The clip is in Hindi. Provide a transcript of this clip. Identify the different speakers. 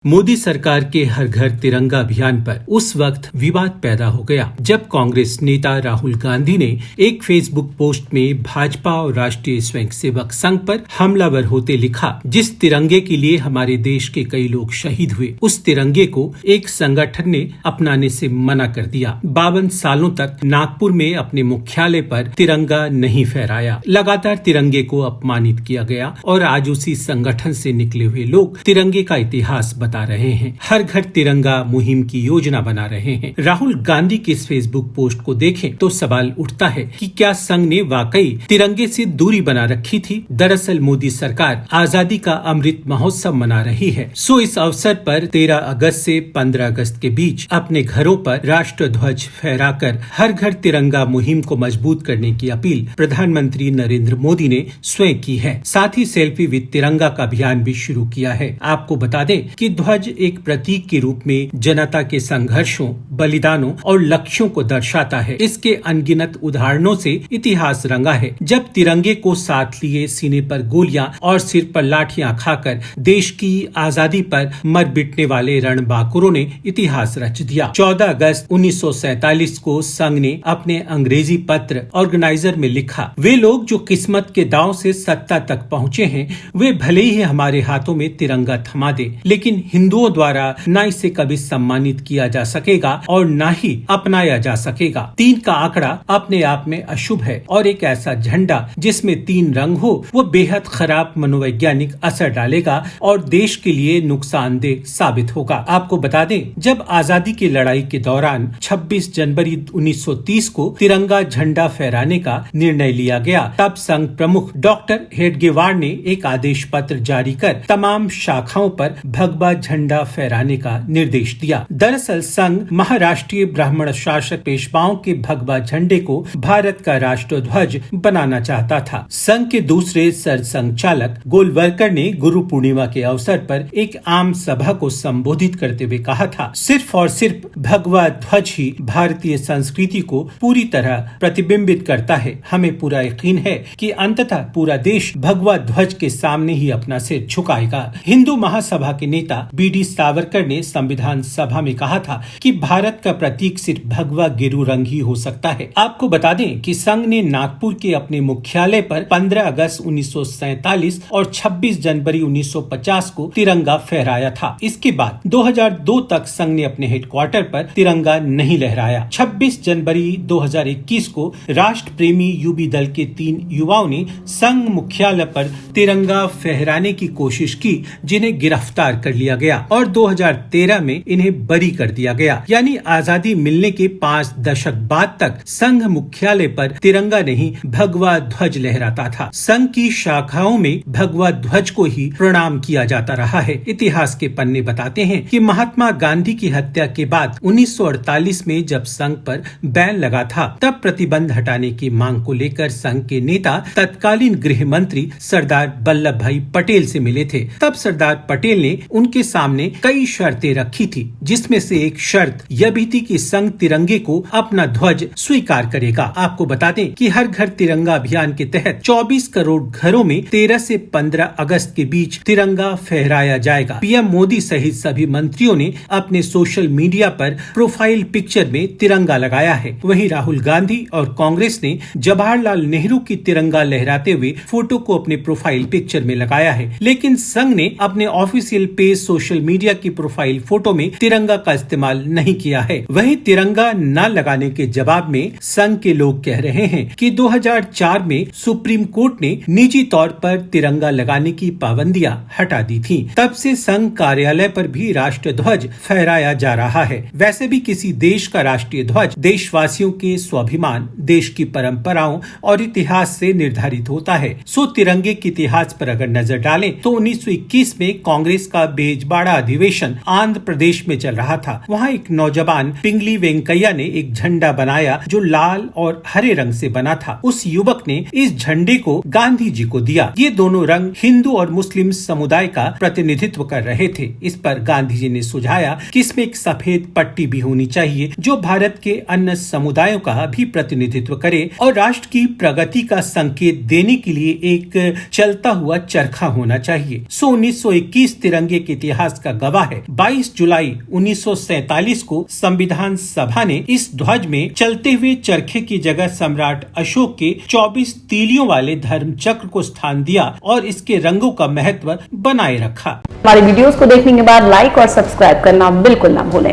Speaker 1: मोदी सरकार के हर घर तिरंगा अभियान पर उस वक्त विवाद पैदा हो गया जब कांग्रेस नेता राहुल गांधी ने एक फेसबुक पोस्ट में भाजपा और राष्ट्रीय स्वयंसेवक संघ पर हमलावर होते लिखा। जिस तिरंगे के लिए हमारे देश के कई लोग शहीद हुए, उस तिरंगे को एक संगठन ने अपनाने से मना कर दिया। 52 सालों तक नागपुर में अपने मुख्यालय पर तिरंगा नहीं फहराया, लगातार तिरंगे को अपमानित किया गया और आज उसी संगठन से निकले हुए लोग तिरंगे का इतिहास बता रहे हैं, हर घर तिरंगा मुहिम की योजना बना रहे हैं। राहुल गांधी की इस फेसबुक पोस्ट को देखें तो सवाल उठता है कि क्या संघ ने वाकई तिरंगे से दूरी बना रखी थी। दरअसल मोदी सरकार आजादी का अमृत महोत्सव मना रही है। सो इस अवसर पर 13 अगस्त से 15 अगस्त के बीच अपने घरों पर राष्ट्र ध्वज फहराकर हर घर तिरंगा मुहिम को मजबूत करने की अपील प्रधानमंत्री नरेंद्र मोदी ने स्वयं की है। साथ ही सेल्फी विद तिरंगा का अभियान भी शुरू किया है। आपको बता दें कि ध्वज एक प्रतीक के रूप में जनता के संघर्षों, बलिदानों और लक्ष्यों को दर्शाता है। इसके अनगिनत उदाहरणों से इतिहास रंगा है, जब तिरंगे को साथ लिए सीने पर गोलियां और सिर पर लाठियां खाकर देश की आजादी पर मर मिटने वाले रणबांकुरों ने इतिहास रच दिया। 14 अगस्त 1947 को संघ ने अपने अंग्रेजी पत्र ऑर्गेनाइजर में लिखा, वे लोग जो किस्मत के दांव से सत्ता तक पहुँचे हैं, वे भले ही हमारे हाथों में तिरंगा थमा दे, लेकिन हिंदुओं द्वारा न इसे कभी सम्मानित किया जा सकेगा और न ही अपनाया जा सकेगा। 3 का आंकड़ा अपने आप में अशुभ है और एक ऐसा झंडा जिसमें 3 रंग हो वो बेहद खराब मनोवैज्ञानिक असर डालेगा और देश के लिए नुकसानदेह साबित होगा। आपको बता दें, जब आजादी की लड़ाई के दौरान 26 जनवरी 1930 को तिरंगा झंडा फहराने का निर्णय लिया गया, तब संघ प्रमुख डॉक्टर हेडगेवार ने एक आदेश पत्र जारी कर तमाम शाखाओं पर भगवा झंडा फहराने का निर्देश दिया। दरअसल संघ महाराष्ट्रीय ब्राह्मण शासक पेशवाओं के भगवा झंडे को भारत का राष्ट्र ध्वज बनाना चाहता था। संघ के दूसरे सरसंघचालक गोलवलकर ने गुरु पूर्णिमा के अवसर पर एक आम सभा को संबोधित करते हुए कहा था, सिर्फ और सिर्फ भगवा ध्वज ही भारतीय संस्कृति को पूरी तरह प्रतिबिंबित करता है। हमें पूरा यकीन है कि अंततः पूरा देश भगवा ध्वज के सामने ही अपना सिर झुकाएगा। हिंदू महासभा के नेता बी.डी. सावरकर ने संविधान सभा में कहा था कि भारत का प्रतीक सिर्फ भगवा गेरू रंग ही हो सकता है। आपको बता दें कि संघ ने नागपुर के अपने मुख्यालय पर 15 अगस्त 1947 और 26 जनवरी 1950 को तिरंगा फहराया था। इसके बाद 2002 तक संघ ने अपने हेडक्वार्टर पर तिरंगा नहीं लहराया। 26 जनवरी 2021 को राष्ट्र प्रेमी यूबी दल के 3 युवाओं ने संघ मुख्यालय पर तिरंगा फहराने की कोशिश की, जिन्हें गिरफ्तार कर लिया गया और 2013 में इन्हें बरी कर दिया गया। यानी आजादी मिलने के 5 दशक बाद तक संघ मुख्यालय पर तिरंगा नहीं भगवा ध्वज लहराता था। संघ की शाखाओं में भगवा ध्वज को ही प्रणाम किया जाता रहा है। इतिहास के पन्ने बताते हैं कि महात्मा गांधी की हत्या के बाद 1948 में जब संघ पर बैन लगा था, तब प्रतिबंध हटाने की मांग को लेकर संघ के नेता तत्कालीन गृह मंत्री सरदार वल्लभ भाई पटेल से मिले थे। तब सरदार पटेल ने उनके सामने कई शर्तें रखी थी, जिसमें से एक शर्त यह भी थी कि संघ तिरंगे को अपना ध्वज स्वीकार करेगा। आपको बता दें कि हर घर तिरंगा अभियान के तहत 24 करोड़ घरों में 13 से 15 अगस्त के बीच तिरंगा फहराया जाएगा। पीएम मोदी सहित सभी मंत्रियों ने अपने सोशल मीडिया पर प्रोफाइल पिक्चर में तिरंगा लगाया है। वहीं राहुल गांधी और कांग्रेस ने जवाहरलाल नेहरू की तिरंगा लहराते हुए फोटो को अपने प्रोफाइल पिक्चर में लगाया है, लेकिन संघ ने अपने ऑफिशियल पेज सोशल मीडिया की प्रोफाइल फोटो में तिरंगा का इस्तेमाल नहीं किया है। वहीं तिरंगा न लगाने के जवाब में संघ के लोग कह रहे हैं कि 2004 में सुप्रीम कोर्ट ने निजी तौर पर तिरंगा लगाने की पाबंदियां हटा दी थी। तब से संघ कार्यालय पर भी राष्ट्र ध्वज फहराया जा रहा है। वैसे भी किसी देश का राष्ट्रीय ध्वज देशवासियों के स्वाभिमान, देश की परंपराओं और इतिहास से निर्धारित होता है। सो तिरंगे के इतिहास पर अगर नजर डालें तो 1921 में कांग्रेस का बेजबाड़ा अधिवेशन आंध्र प्रदेश में चल रहा था। वहाँ एक नौजवान पिंगली वेंकैया ने एक झंडा बनाया जो लाल और हरे रंग से बना था। उस युवक ने इस झंडे को गांधी जी को दिया। ये दोनों रंग हिंदू और मुस्लिम समुदाय का प्रतिनिधित्व कर रहे थे। इस पर गांधी जी ने सुझाया कि इसमें एक सफेद पट्टी भी होनी चाहिए जो भारत के अन्य समुदायों का भी प्रतिनिधित्व करे और राष्ट्र की प्रगति का संकेत देने के लिए एक चलता हुआ चरखा होना चाहिए। 1921 तिरंगे के इतिहास का गवाह है। 22 जुलाई 1947 को संविधान सभा ने इस ध्वज में चलते हुए चरखे की जगह सम्राट अशोक के 24 तीलियों वाले धर्म चक्र को स्थान दिया और इसके रंगों का महत्व बनाए रखा।
Speaker 2: हमारे वीडियोस को देखने के बाद लाइक और सब्सक्राइब करना बिल्कुल ना भूलें।